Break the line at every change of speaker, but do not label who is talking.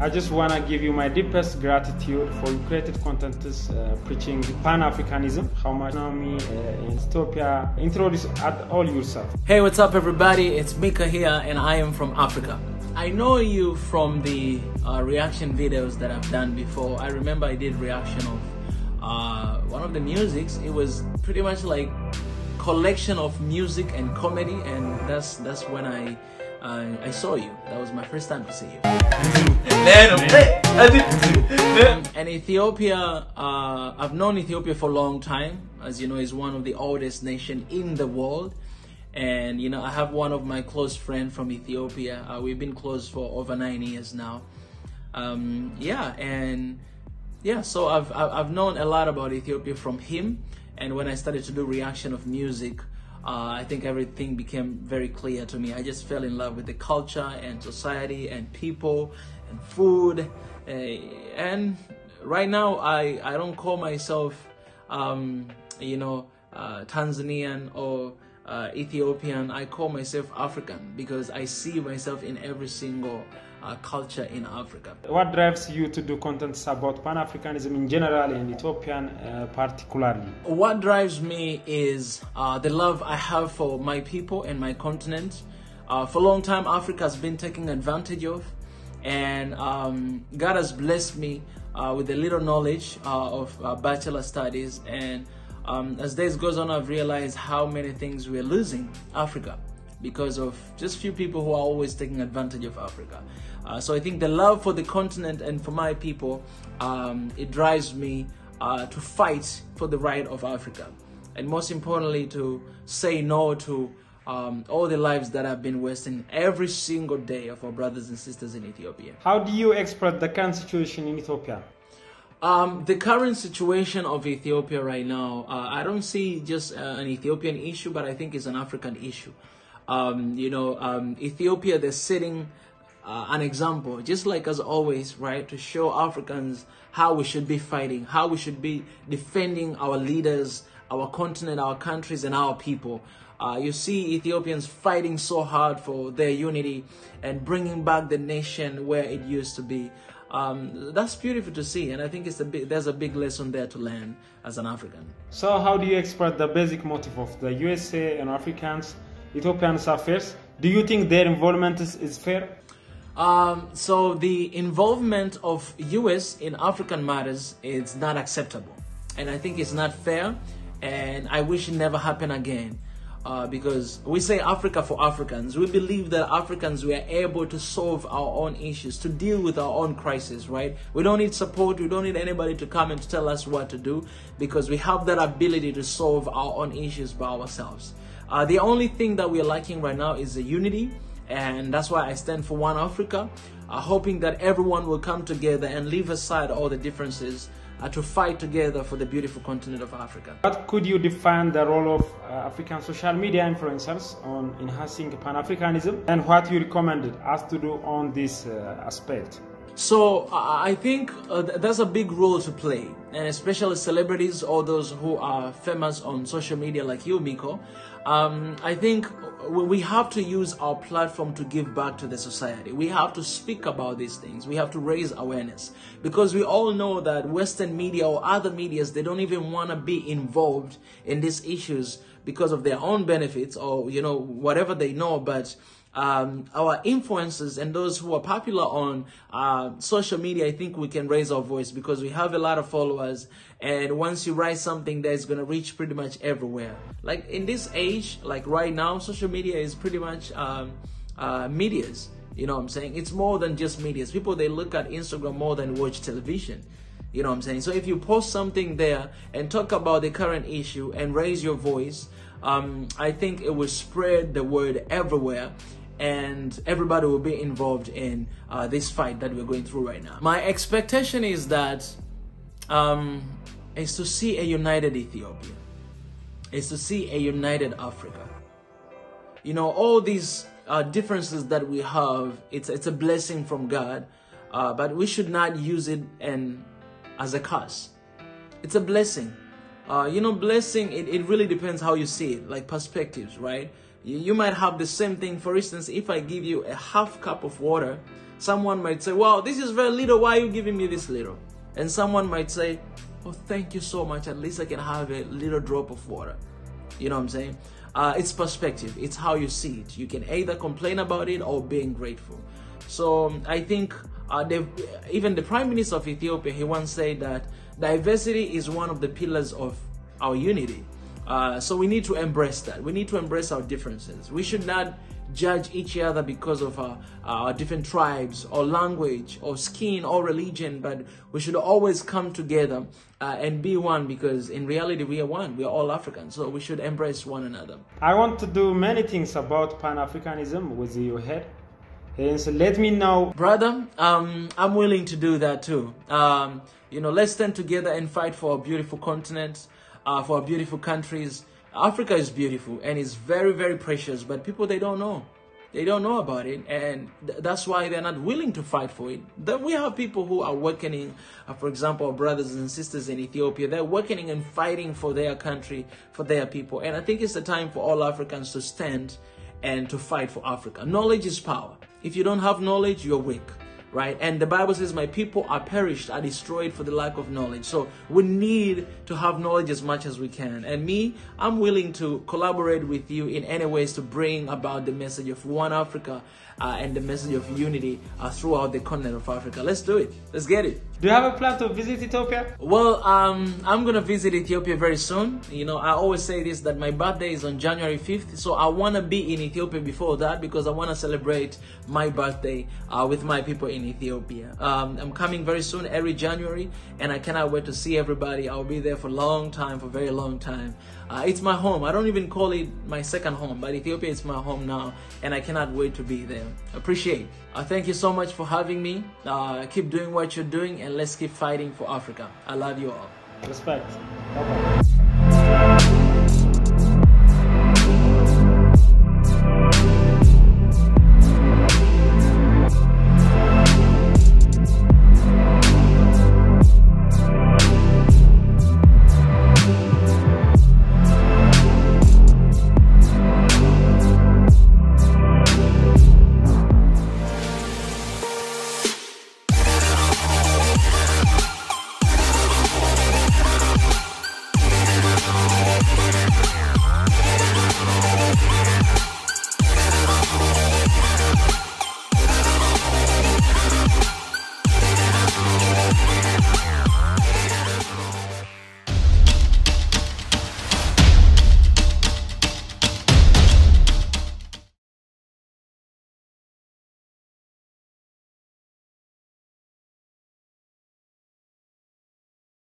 I just want to give you my deepest gratitude for your created content preaching Pan-Africanism. How much you know me in Ethiopia. Introduce all yourself.
Hey, what's up everybody? It's Miko here and I am from Africa. I know you from the reaction videos that I've done before. I remember I did reaction of one of the musics. It was pretty much like collection of music and comedy, and that's when I saw you. That was my first time to see you. And Ethiopia, I've known Ethiopia for a long time. As you know, it's one of the oldest nations in the world. And you know, I have one of my close friends from Ethiopia. We've been close for over 9 years now. So I've known a lot about Ethiopia from him. And when I started to do reaction of music, I think everything became very clear to me. I just fell in love with the culture and society and people and food. And right now, I don't call myself, Tanzanian or Ethiopian. I call myself African because I see myself in every single culture in Africa.
What drives you to do content about Pan-Africanism in general and Ethiopian particularly?
What drives me is the love I have for my people and my continent. For a long time, Africa has been taken advantage of, and God has blessed me with a little knowledge of bachelor studies, and as days goes on, I've realized how many things we're losing Africa because of just few people who are always taking advantage of Africa. So I think the love for the continent and for my people, it drives me to fight for the right of Africa. And most importantly, to say no to all the lives that have been wasting every single day of our brothers and sisters in Ethiopia.
How do you express the current situation in Ethiopia?
The current situation of Ethiopia right now, I don't see just an Ethiopian issue, but I think it's an African issue. Ethiopia, they're setting an example, just like as always, right, to show Africans how we should be fighting, how we should be defending our leaders, our continent, our countries, and our people. You see Ethiopians fighting so hard for their unity and bringing back the nation where it used to be. That's beautiful to see, and I think there's a big lesson there to learn as an African.
So how do you express the basic motive of the USA and Africans, Ethiopians affairs? Do you think their involvement is fair?
So the involvement of US in African matters is not acceptable, and I think it's not fair, and I wish it never happened again. Because we say Africa for Africans. We believe that Africans, we are able to solve our own issues, to deal with our own crisis, right? We don't need support. We don't need anybody to come and to tell us what to do, because we have that ability to solve our own issues by ourselves. The only thing that we are lacking right now is the unity, and that's why I stand for One Africa, hoping that everyone will come together and leave aside all the differences to fight together for the beautiful continent of Africa.
What could you define the role of African social media influencers on enhancing Pan-Africanism, and what you recommended us to do on this aspect?
So I think there's a big role to play, and especially celebrities or those who are famous on social media like you, Miko. I think we have to use our platform to give back to the society. We have to speak about these things. We have to raise awareness, because we all know that Western media or other medias, they don't even want to be involved in these issues because of their own benefits or, whatever they know. But our influencers and those who are popular on social media, I think we can raise our voice, because we have a lot of followers, and once you write something, that's going to reach pretty much everywhere. Like in this age, like right now, social media is pretty much medias. You know what I'm saying? It's more than just medias. People, they look at Instagram more than watch television. You know what I'm saying? So if you post something there and talk about the current issue and raise your voice, I think it will spread the word everywhere, and everybody will be involved in this fight that we're going through right now. My expectation is that is to see a united Ethiopia, is to see a united Africa. All these differences that we have, it's a blessing from God, but we should not use it as a curse. It's a blessing. Blessing, it really depends how you see it, like perspectives, right? You might have the same thing. For instance, if I give you a half cup of water, someone might say, wow, this is very little. Why are you giving me this little? And someone might say, oh, thank you so much. At least I can have a little drop of water. You know what I'm saying? It's perspective. It's how you see it. You can either complain about it or being grateful. So I think even the Prime Minister of Ethiopia, he once said that diversity is one of the pillars of our unity. So we need to embrace that. We need to embrace our differences. We should not judge each other because of our different tribes or language or skin or religion, but we should always come together and be one, because in reality we are one. We are all Africans, so we should embrace one another.
I want to do many things about Pan-Africanism with your head. And so let me know.
Brother, I'm willing to do that too. You know, let's stand together and fight for a beautiful continent, for our beautiful countries. Africa is beautiful and it's very, very precious, but people, they don't know. They don't know about it, and that's why they're not willing to fight for it. Then we have people who are working, for example, our brothers and sisters in Ethiopia, they're working and fighting for their country, for their people. And I think it's the time for all Africans to stand and to fight for Africa. Knowledge is power. If you don't have knowledge, you're weak. Right? And the Bible says, my people are perished, are destroyed for the lack of knowledge. So we need to have knowledge as much as we can. And me, I'm willing to collaborate with you in any ways to bring about the message of one Africa and the message of unity throughout the continent of Africa. Let's do it. Let's get it.
Do you have a plan to visit Ethiopia?
Well, I'm going to visit Ethiopia very soon. You know, I always say this, that my birthday is on January 5th. So I want to be in Ethiopia before that, because I want to celebrate my birthday with my people in Ethiopia. I'm coming very soon, every January, and I cannot wait to see everybody. I'll be there for a long time, for a very long time. It's my home. I don't even call it my second home, but Ethiopia is my home now, and I cannot wait to be there. Appreciate. Thank you so much for having me. Keep doing what you're doing, and let's keep fighting for Africa. I love you all.
Respect. Bye-bye.